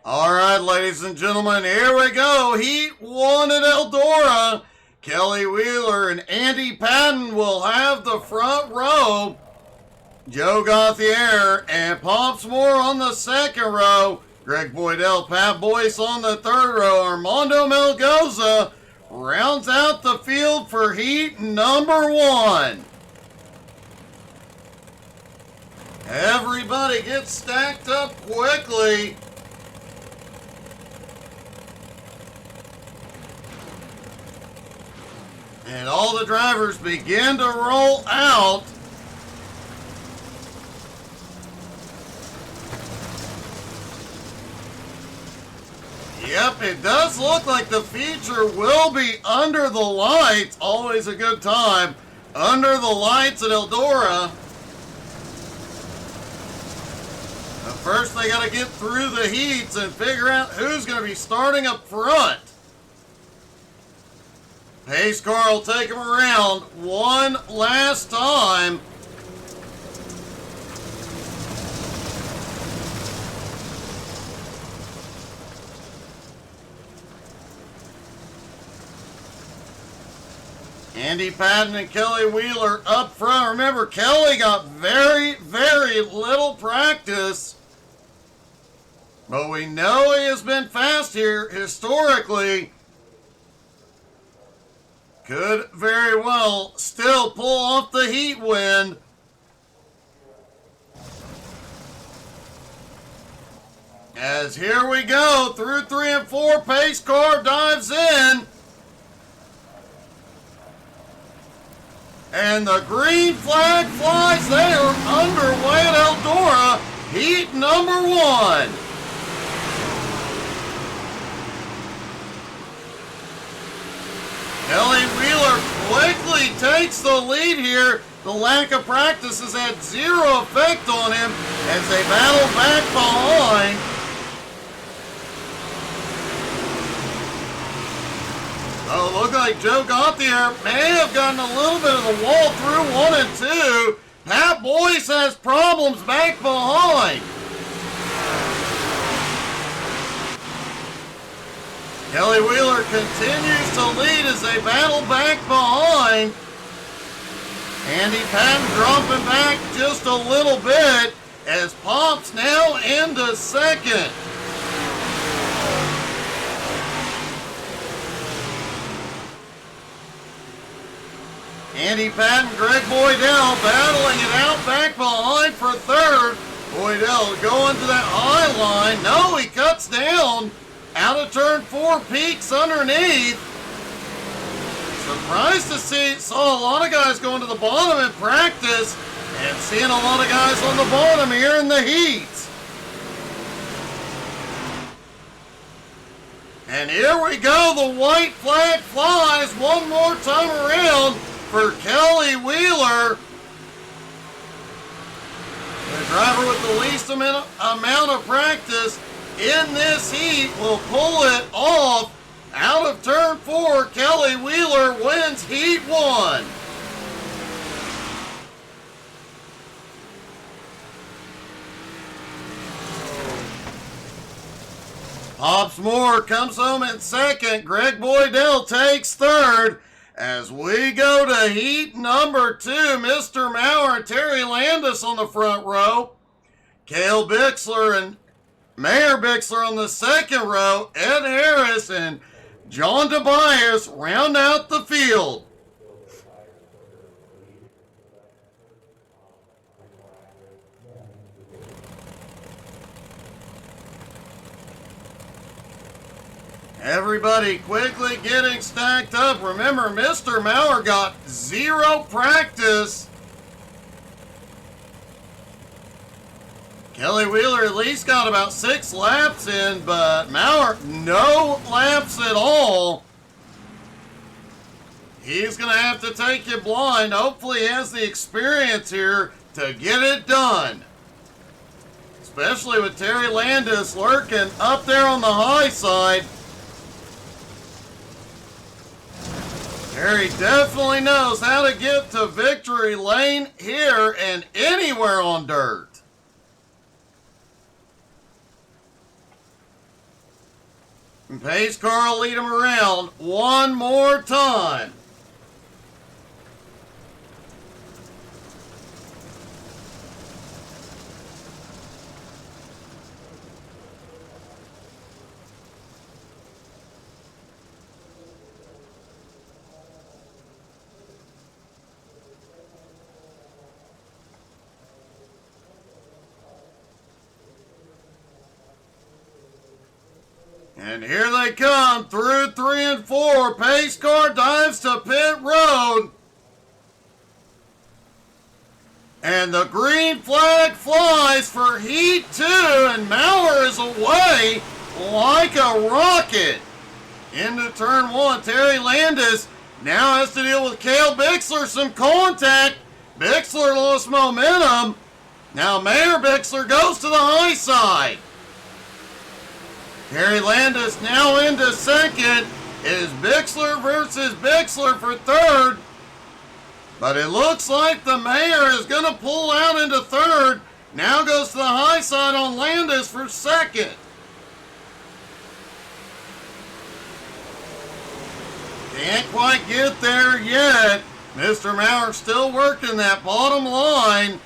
All right, ladies and gentlemen, here we go. Heat 1 at Eldora. Kelly Wheeler and Andy Patton will have the front row. Joe Gauthier and Pops Moore on the second row. Greg Boydell, Pat Boyce on the third row. Armando Melgoza rounds out the field for heat number 1. Everybody gets stacked up quickly. And all the drivers begin to roll out. Yep, it does look like the feature will be under the lights. Always a good time. Under the lights at Eldora. But first they got to get through the heats and figure out who's going to be starting up front. Pace car will take him around one last time. Andy Patton and Kelly Wheeler up front. Remember, Kelly got very, very little practice. But we know he has been fast here historically. Could very well still pull off the heat win. As here we go, through 3 and 4, pace car dives in. And the green flag flies. They are underway at Eldora, heat number 1. Kelly Wheeler quickly takes the lead here. The lack of practice has had zero effect on him as they battle back behind. Oh, look like Joe Gauthier may have gotten a little bit of the wall through 1 and 2. Pat Boyce has problems back behind. Kelly Wheeler continues to lead as they battle back behind. Andy Patton dropping back just a little bit as Pops now into second. Andy Patton, Greg Boydell battling it out back behind for third. Boydell going to that high line. No, he cuts down. Out of turn 4, peaks underneath. Surprised to see, saw a lot of guys going to the bottom in practice and seeing a lot of guys on the bottom here in the heat. And here we go, the white flag flies one more time around for Kelly Wheeler. The driver with the least amount of practice in this heat will pull it off. Out of turn 4, Kelly Wheeler wins heat 1. Pops Moore comes home in second. Greg Boydell takes third. As we go to heat number 2, Mr. Maurer and Terry Landis on the front row. Cale Bixler and Mayor Bixler on the second row. Ed Harris and John Tobias round out the field. Everybody quickly getting stacked up. Remember, Mr. Maurer got zero practice. Kelly Wheeler at least got about 6 laps in, but Maurer, no laps at all. He's going to have to take you blind. Hopefully he has the experience here to get it done. Especially with Terry Landis lurking up there on the high side. Terry definitely knows how to get to victory lane here and anywhere on dirt. pace car will lead him around one more time. And here they come through 3 and 4. Pace car dives to pit road. And the green flag flies for heat 2, and Maurer is away like a rocket. Into turn 1, Terry Landis now has to deal with Cale Bixler. Some contact. Bixler lost momentum. Now Mayor Bixler goes to the high side. Terry Landis now into second. It is Bixler versus Bixler for third. But it looks like the Mayor is going to pull out into third. Now goes to the high side on Landis for second. Can't quite get there yet. Mr. Maurer still working that bottom line.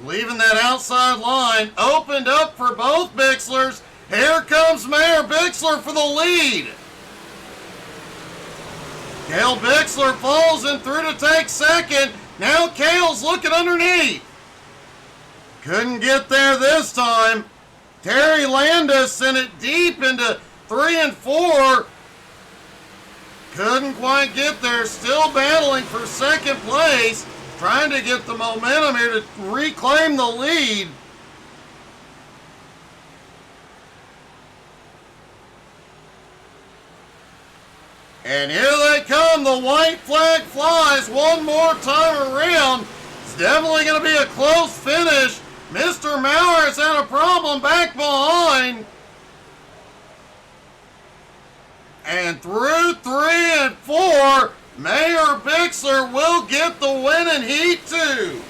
Leaving that outside line opened up for both Bixlers. Here comes Mayor Bixler for the lead. Cale Bixler falls in through to take second. Now Cale's looking underneath. Couldn't get there this time. Terry Landis sent it deep into 3 and 4. Couldn't quite get there. Still battling for second place. Trying to get the momentum here to reclaim the lead. And here they come. The white flag flies one more time around. It's definitely going to be a close finish. Mr. Maurer has had a problem back behind. And through 3 and 4, Mayor Bixler will get the win in Heat 2.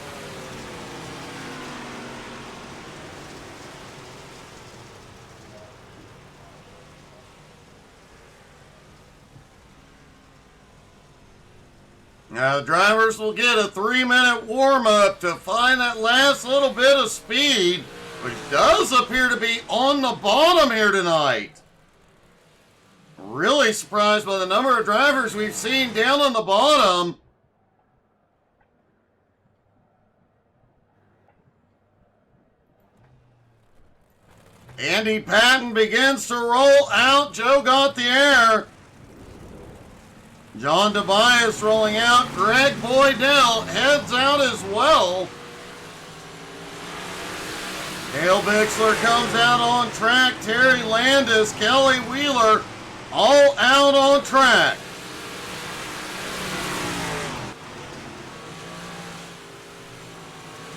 Now the drivers will get a 3-minute warm-up to find that last little bit of speed, which does appear to be on the bottom here tonight. Really surprised by the number of drivers we've seen down on the bottom. Andy Patton begins to roll out. Joe got the air. John Tobias rolling out. Greg Boydell heads out as well. Cale Bixler comes out on track. Terry Landis, Kelly Wheeler, all out on track.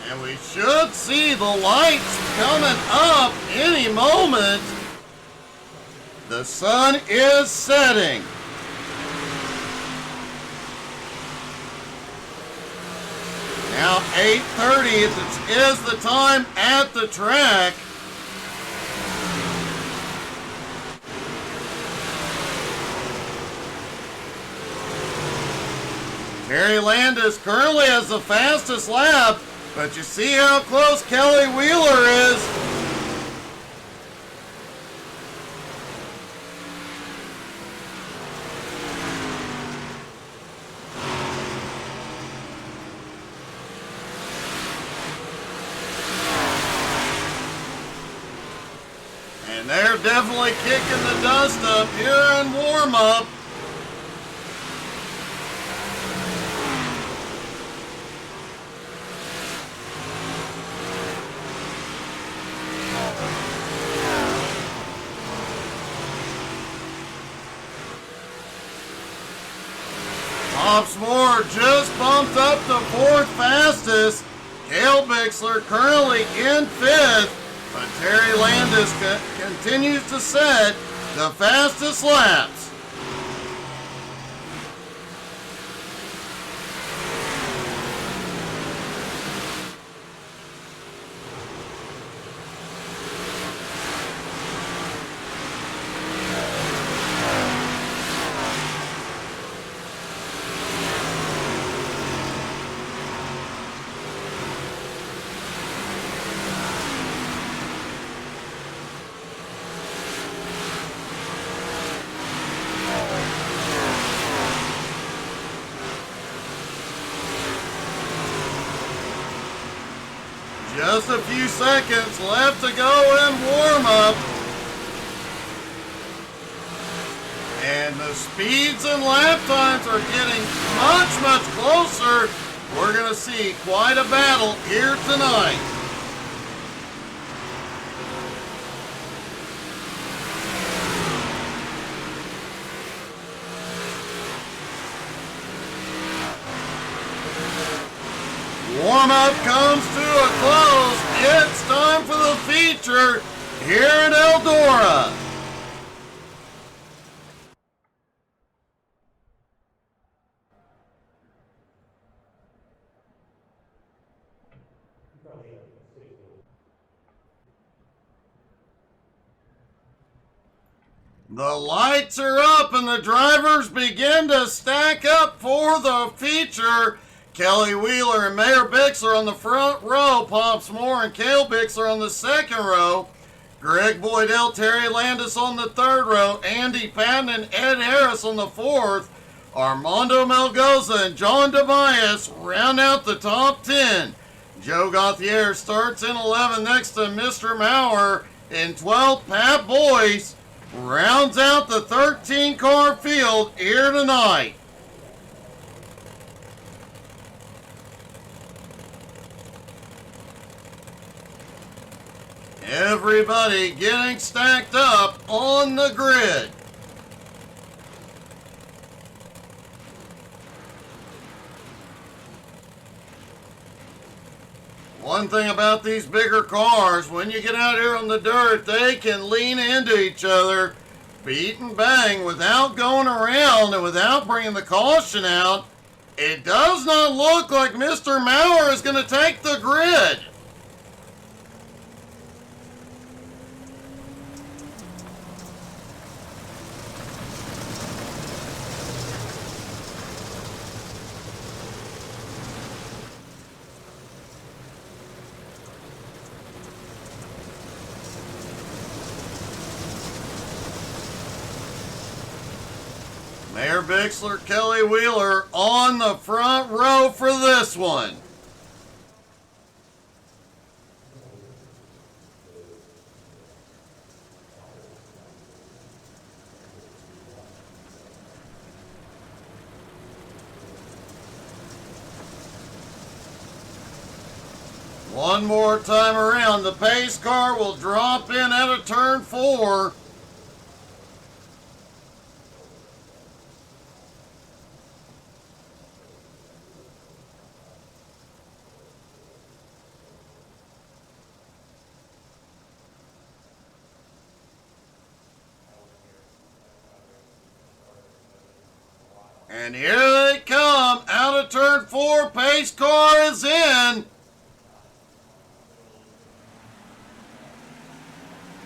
And we should see the lights coming up any moment. The sun is setting. Now 8:30 is the time at the track. Terry Landis currently has the fastest lap, but you see how close Kelly Wheeler is. And they're definitely kicking the dust up here in warm-up. Topsmore just bumped up to 4th fastest. Cale Bixler currently in 5th. But Terry Landis continues to set the fastest laps. Just a few seconds left to go in warm-up. And the speeds and lap times are getting much, much closer. We're going to see quite a battle here tonight. Warm-up comes to a close. It's time for the feature here at Eldora. The lights are up and the drivers begin to stack up for the feature. Kelly Wheeler and Mayor Bixler on the front row. Pops Moore and Cale Bixler on the second row. Greg Boydell, Terry Landis on the third row. Andy Patton and Ed Harris on the fourth. Armando Melgoza and John DeBias round out the top 10. Joe Gauthier starts in 11 next to Mr. Maurer. In 12th, Pat Boyce rounds out the 13-car field here tonight. Everybody getting stacked up on the grid. One thing about these bigger cars, when you get out here on the dirt, they can lean into each other, beat and bang without going around and without bringing the caution out. It does not look like Mr. Maurer is going to take the grid. Mayor Bixler, Kelly Wheeler on the front row for this one. One more time around, the pace car will drop in out of turn 4. And here they come, out of turn 4, pace car is in.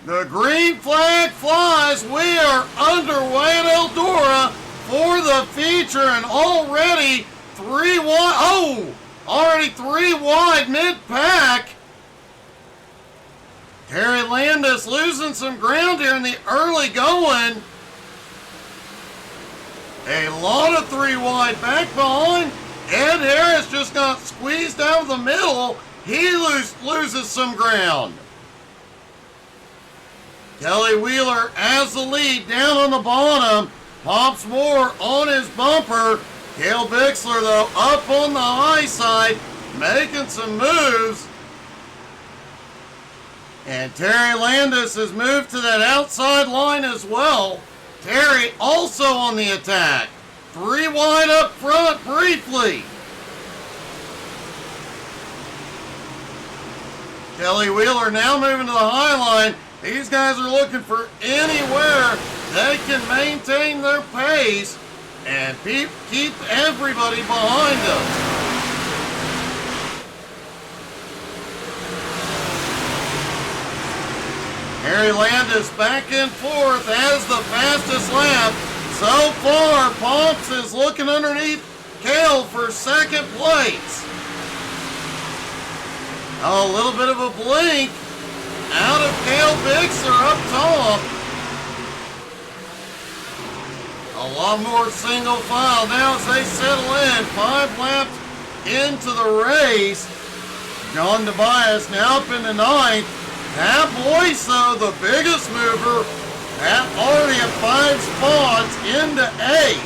The green flag flies. We are underway at Eldora for the feature, and already 3 wide. Oh, already 3 wide mid-pack. Terry Landis losing some ground here in the early going. A lot of 3 wide back behind. Ed Harris just got squeezed out of the middle. He loses some ground. Kelly Wheeler has the lead down on the bottom. Pops Moore on his bumper. Cale Bixler, though, up on the high side, making some moves. And Terry Landis has moved to that outside line as well. Terry also on the attack. 3 wide up front briefly. Kelly Wheeler now moving to the high line. These guys are looking for anywhere they can maintain their pace and keep everybody behind them. Terry Landis back and forth as the fastest lap. So far, Pomps is looking underneath Cale for second place. A little bit of a blink out of Cale Bixler up top. A lot more single file now as they settle in. 5 laps into the race. John Tobias now up in the ninth. Pat Boyce, though, the biggest mover, already at 5 spots into 8.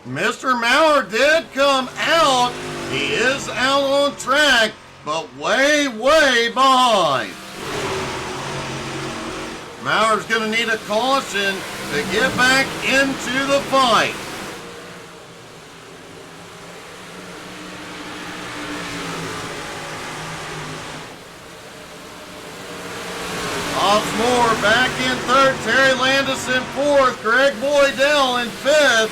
Mr. Maurer did come out. He is out on track, but way, way behind. Maurer's going to need a caution to get back into the fight. Moore back in third, Terry Landis in fourth, Greg Boydell in fifth.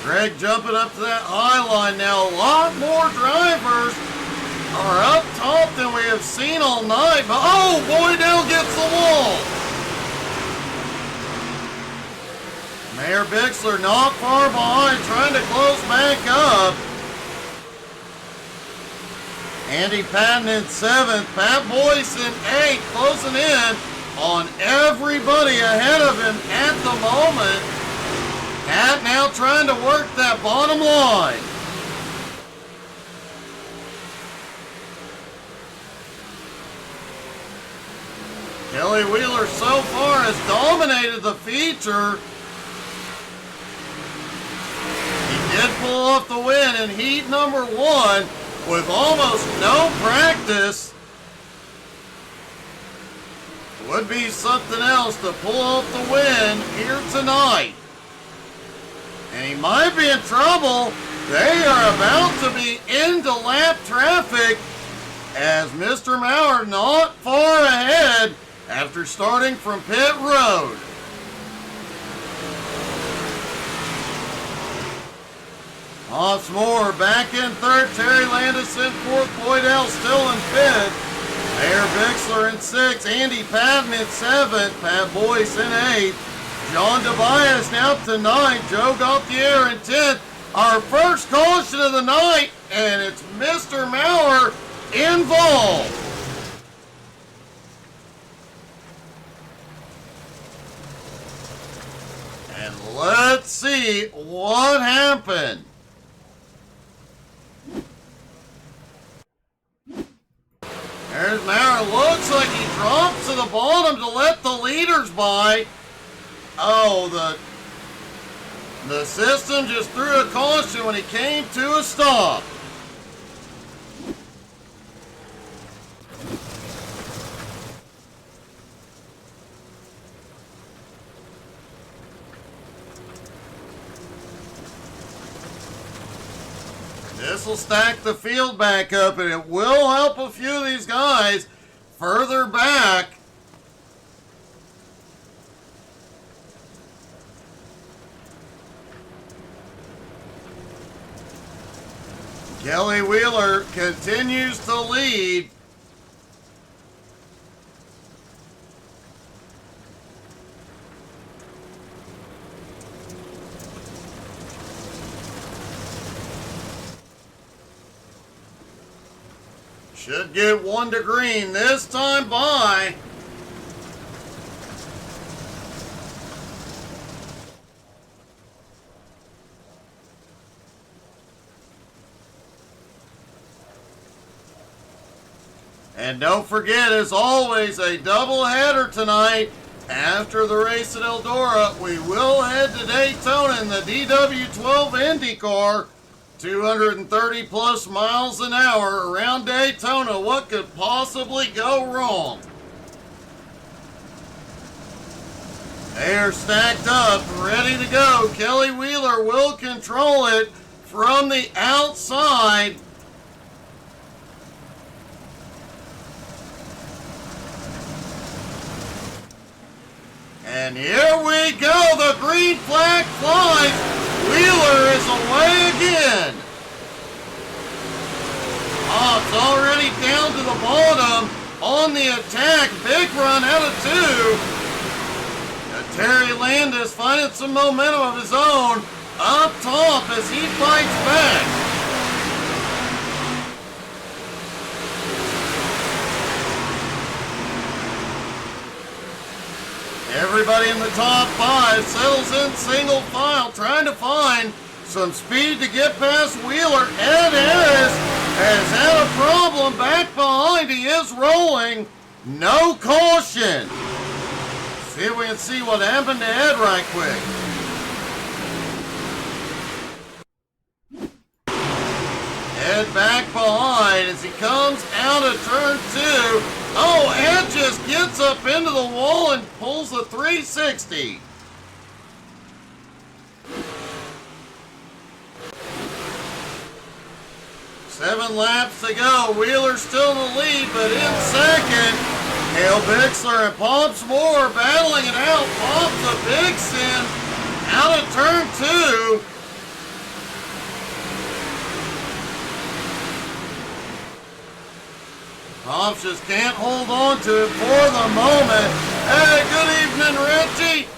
Greg jumping up to that high line now. A lot more drivers are up top than we have seen all night, but oh, Boydell gets the wall. Mayor Bixler not far behind, trying to close back up. Andy Patton in 7th, Pat Boyce in 8th, closing in on everybody ahead of him at the moment. Pat now trying to work that bottom line. Kelly Wheeler so far has dominated the feature. He did pull off the win in heat number 1. With almost no practice. Would be something else to pull off the win here tonight. And he might be in trouble. They are about to be into lap traffic as Mr. Maurer not far ahead after starting from pit road. Moore back in third, Terry Landis in fourth, Boydell still in fifth, Mayor Bixler in sixth, Andy Patton in seventh, Pat Boyce in eighth, John Tobias now up to ninth, Joe Gauthier in 10th. Our first caution of the night, and it's Mr. Maurer involved. And let's see what happened. There's Maurer. Looks like he drops to the bottom to let the leaders by. Oh, the system just threw a caution when he came to a stop. This will stack the field back up, and it will help a few of these guys further back. Kelly Wheeler continues to lead. Should get one to green this time by. And don't forget, as always, a doubleheader tonight. After the race at Eldora, we will head to Daytona in the DW12 IndyCar. 230 plus miles an hour around Daytona. What could possibly go wrong? They are stacked up, ready to go. Kelly Wheeler will control it from the outside. And here we go. The green flag flies. Wheeler is away again. Oh, it's already down to the bottom on the attack. Big run out of 2. Terry Landis finding some momentum of his own up top as he fights back. Everybody in the top 5 settles in single file, trying to find some speed to get past Wheeler. Ed Harris has had a problem back behind. He is rolling. No caution. See if we can see what happened to Ed right quick. Ed back behind as he comes out of turn 2. Oh, Ed just gets up into the wall and pulls the 360. Seven laps to go. Wheeler still in the lead, but in second, Cale Bixler and Pops Moore battling it out. Pops a big sin out of turn 2. Pops just can't hold on to it for the moment. Hey, good evening, Richie.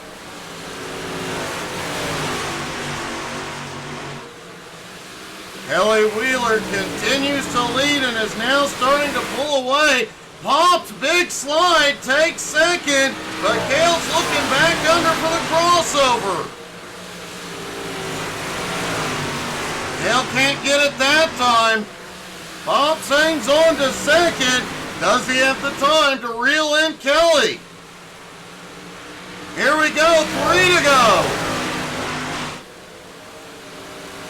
Kelly Wheeler continues to lead and is now starting to pull away. Pop's big slide takes second, but Cale's looking back under for the crossover. Cale can't get it that time. Pops hangs on to second. Does he have the time to reel in Kelly? Here we go, 3 to go.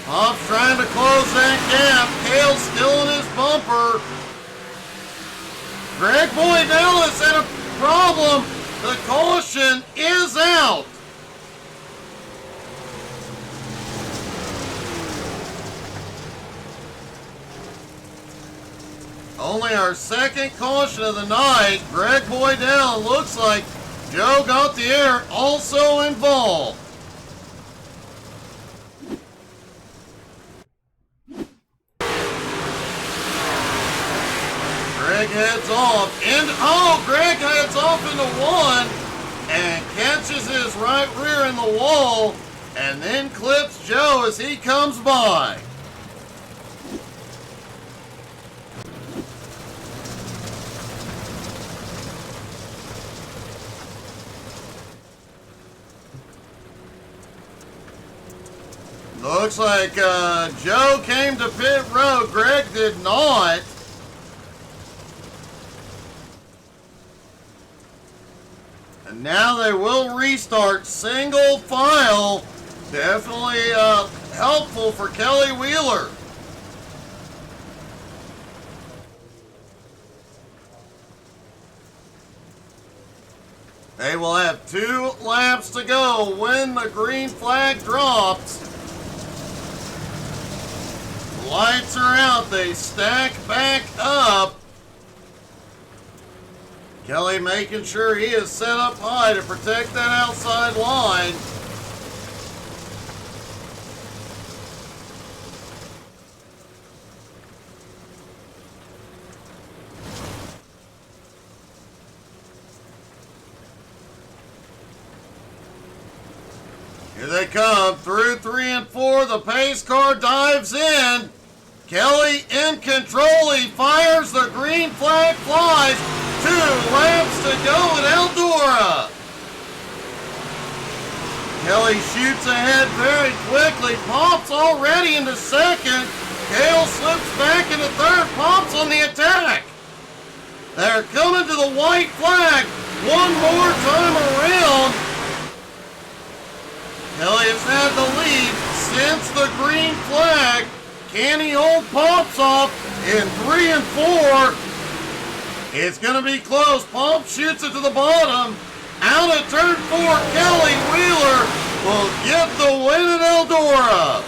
Pops trying to close that gap. Cale's still in his bumper. Greg Boydell has had a problem. The caution is out. Only our second caution of the night. Greg Boydell, looks like Joe got the air also involved. Greg heads off, and Greg heads off into 1 and catches his right rear in the wall and then clips Joe as he comes by. Looks like Joe came to pit road. Greg did not. And now they will restart single file. Definitely helpful for Kelly Wheeler. They will have 2 laps to go when the green flag drops. Lights are out. They stack back up. Kelly making sure he is set up high to protect that outside line. Here they come through 3 and 4. The pace car dives in. Kelly in control. He fires. The green flag flies. 2 laps to go at Eldora. Kelly shoots ahead very quickly. Pops already into second. Cale slips back into third. Pops on the attack. They're coming to the white flag. One more time around. Kelly has had the lead since the green flag. Can he hold Pops off in 3 and 4? It's going to be close. Pops shoots it to the bottom. Out of turn 4, Kelly Wheeler will get the win at Eldora.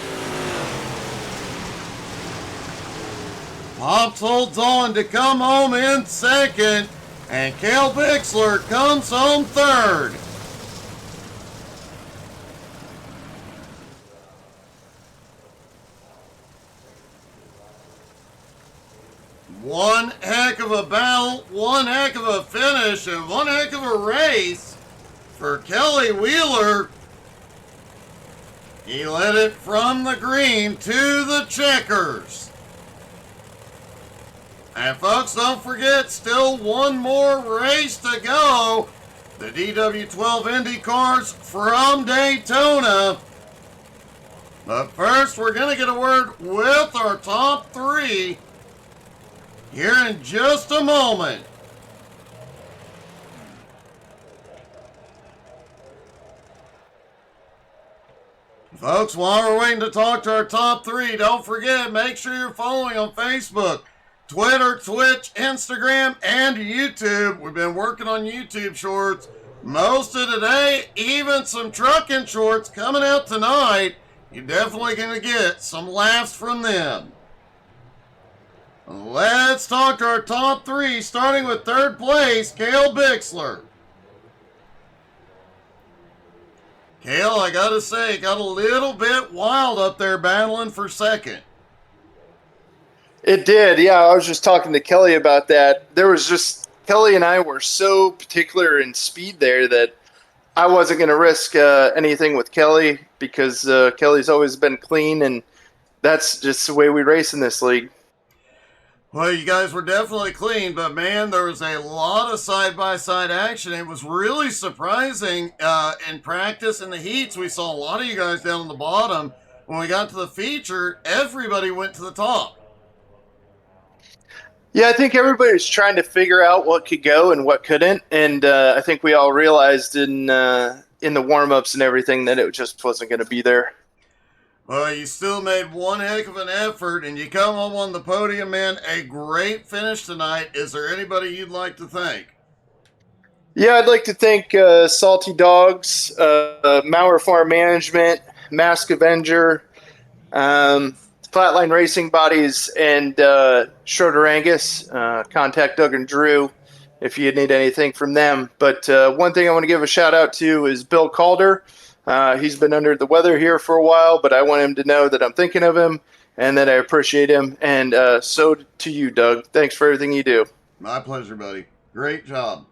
Pops holds on to come home in second, and Cale Bixler comes home third. One heck of a battle, one heck of a finish, and one heck of a race for Kelly Wheeler. He led it from the green to the checkers. And folks, don't forget, still one more race to go the DW12 Indy cars from Daytona. But first, we're going to get a word with our top three here in just a moment. Folks, while we're waiting to talk to our top three, don't forget, make sure you're following on Facebook, Twitter, Twitch, Instagram, and YouTube. We've been working on YouTube shorts most of today, even some trucking shorts coming out tonight. You're definitely going to get some laughs from them. Let's talk to our top three, starting with third place, Cale Bixler. Cale, I gotta say, got a little bit wild up there battling for second. It did, yeah. I was just talking to Kelly about that. Kelly and I were so particular in speed there that I wasn't going to risk anything with Kelly because Kelly's always been clean, and that's just the way we race in this league. Well, you guys were definitely clean, but man, there was a lot of side-by-side action. It was really surprising in practice in the heats. We saw a lot of you guys down on the bottom. When we got to the feature, everybody went to the top. Yeah, I think everybody was trying to figure out what could go and what couldn't, and I think we all realized in the warm-ups and everything that it just wasn't going to be there. Well, you still made one heck of an effort, and you come home on the podium, man. A great finish tonight. Is there anybody you'd like to thank? Yeah, I'd like to thank Salty Dogs, Mauer Farm Management, Mask Avenger, Flatline Racing Bodies, and Schroeder Angus. Contact Doug and Drew if you need anything from them. But one thing I want to give a shout out to is Bill Calder. He's been under the weather here for a while, but I want him to know that I'm thinking of him and that I appreciate him. And so to you, Doug. Thanks for everything you do. My pleasure, buddy. Great job.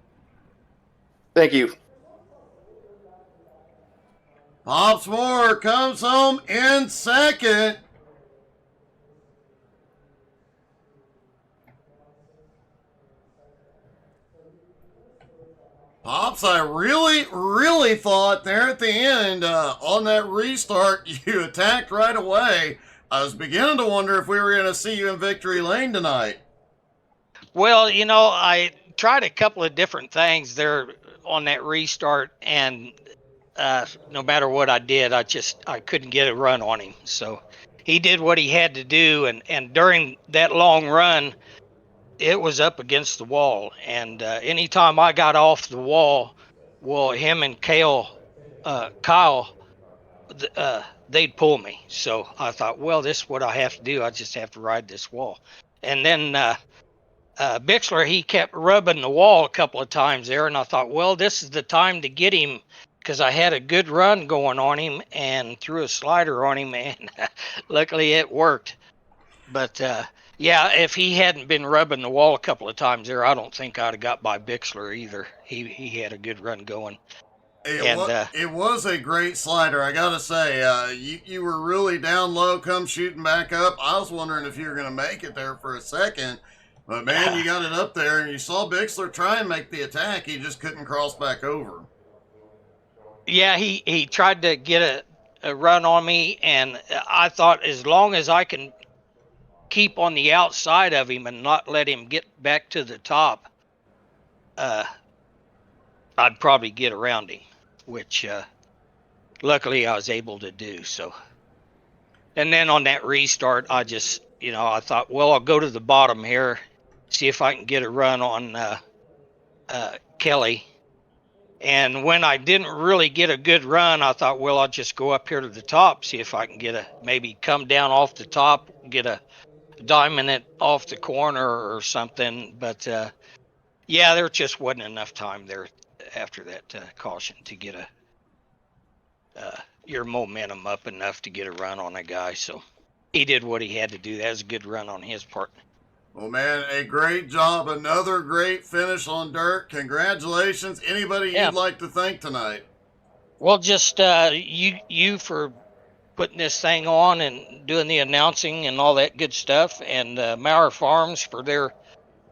Thank you. Pops Moore comes home in second. Pops, I really thought there at the end on that restart you attacked right away. I was beginning to wonder if we were going to see you in victory lane tonight. Well, I tried a couple of different things there on that restart, and no matter what I did, I couldn't get a run on him. So he did what he had to do, and during that long run, it was up against the wall. And anytime I got off the wall, well, him and Kyle, they'd pull me. So I thought, well, this is what I have to do. I just have to ride this wall. And then Bixler, he kept rubbing the wall a couple of times there, and I thought, well, this is the time to get him, because I had a good run going on him and threw a slider on him, and luckily it worked. But yeah, if he hadn't been rubbing the wall a couple of times there, I don't think I'd have got by Bixler either. He had a good run going. It was a great slider, I gotta say. You were really down low, come shooting back up. I was wondering if you were going to make it there for a second. But man, you got it up there, and you saw Bixler try and make the attack. He just couldn't cross back over. Yeah, he tried to get a run on me, and I thought as long as I can keep on the outside of him and not let him get back to the top, I'd probably get around him, which luckily I was able to do. So, and then on that restart, I just, I thought, well, I'll go to the bottom here, see if I can get a run on Kelly. And when I didn't really get a good run, I thought, well, I'll just go up here to the top, see if I can maybe come down off the top, get a diamond it off the corner or something. But yeah, there just wasn't enough time there after that caution to get your momentum up enough to get a run on a guy. So he did what he had to do. That was a good run on his part. Well, man, a great job. Another great finish on dirt. Congratulations. Anybody you'd like to thank tonight? Well, just you for putting this thing on and doing the announcing and all that good stuff, and Mauer Farms for their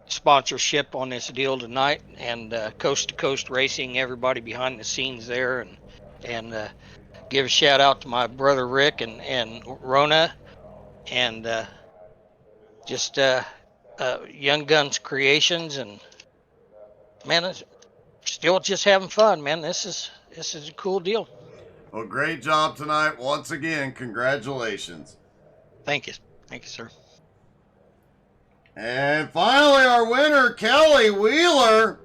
sponsorship on this deal tonight, and Coast to Coast Racing, everybody behind the scenes there, and give a shout out to my brother Rick and Rona, and just Young Guns Creations, and man, it's still just having fun, man. This is a cool deal. Well, great job tonight. Once again, congratulations. Thank you, sir. And finally, our winner, Kelly Wheeler.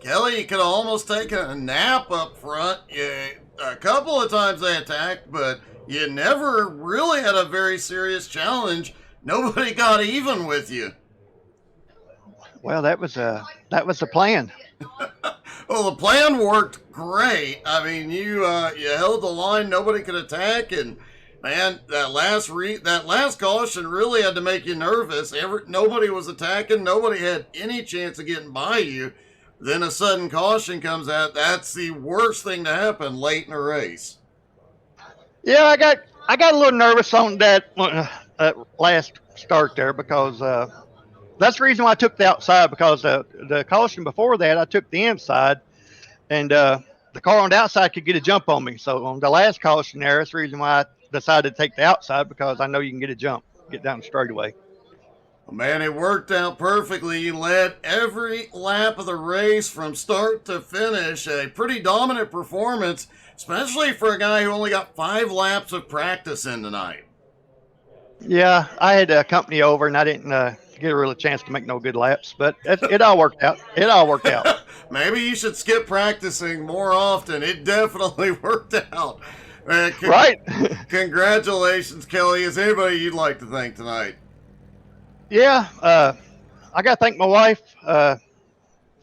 Kelly, you could have almost taken a nap up front. A couple of times they attacked, but you never really had a very serious challenge. Nobody got even with you. Well, that was the plan. Well, the plan worked great. I mean, you held the line. Nobody could attack, and man, that last caution really had to make you nervous. Nobody was attacking. Nobody had any chance of getting by you. Then a sudden caution comes out. That's the worst thing to happen late in a race. Yeah, I got a little nervous on that last start there because that's the reason why I took the outside, because the caution before that I took the inside, and the car on the outside could get a jump on me. So on the last caution there, that's the reason why I decided to take the outside, because I know you can get a jump, get down the straightaway. Well, man, it worked out perfectly. You led every lap of the race from start to finish. A pretty dominant performance, especially for a guy who only got 5 laps of practice in tonight. Yeah, I had company over, and I didn't get a real chance to make no good laps, but it all worked out. It all worked out. Maybe you should skip practicing more often. It definitely worked out. Man, Right. Congratulations, Kelly. Is anybody you'd like to thank tonight? Yeah, I got to thank my wife,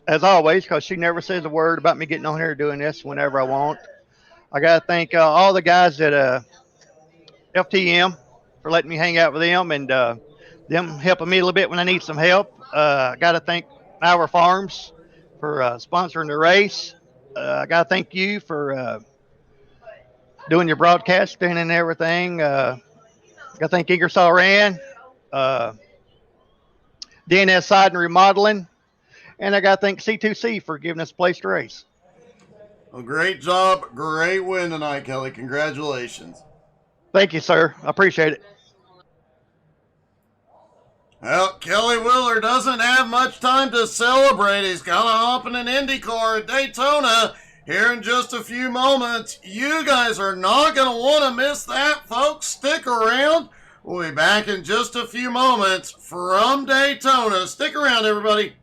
as always, because she never says a word about me getting on here doing this whenever I want. I got to thank all the guys at FTM for letting me hang out with them, and them helping me a little bit when I need some help. I got to thank Our Farms for sponsoring the race. I got to thank you for doing your broadcasting and everything. Got to thank Ingersoll Rand, DNS Side and Remodeling, and I got to thank C2C for giving us a place to race. Well, great job. Great win tonight, Kelly. Congratulations. Thank you, sir. I appreciate it. Well, Kelly Wheeler doesn't have much time to celebrate. He's got to hop in an Indy car at Daytona here in just a few moments. You guys are not going to want to miss that, folks. Stick around. We'll be back in just a few moments from Daytona. Stick around, everybody.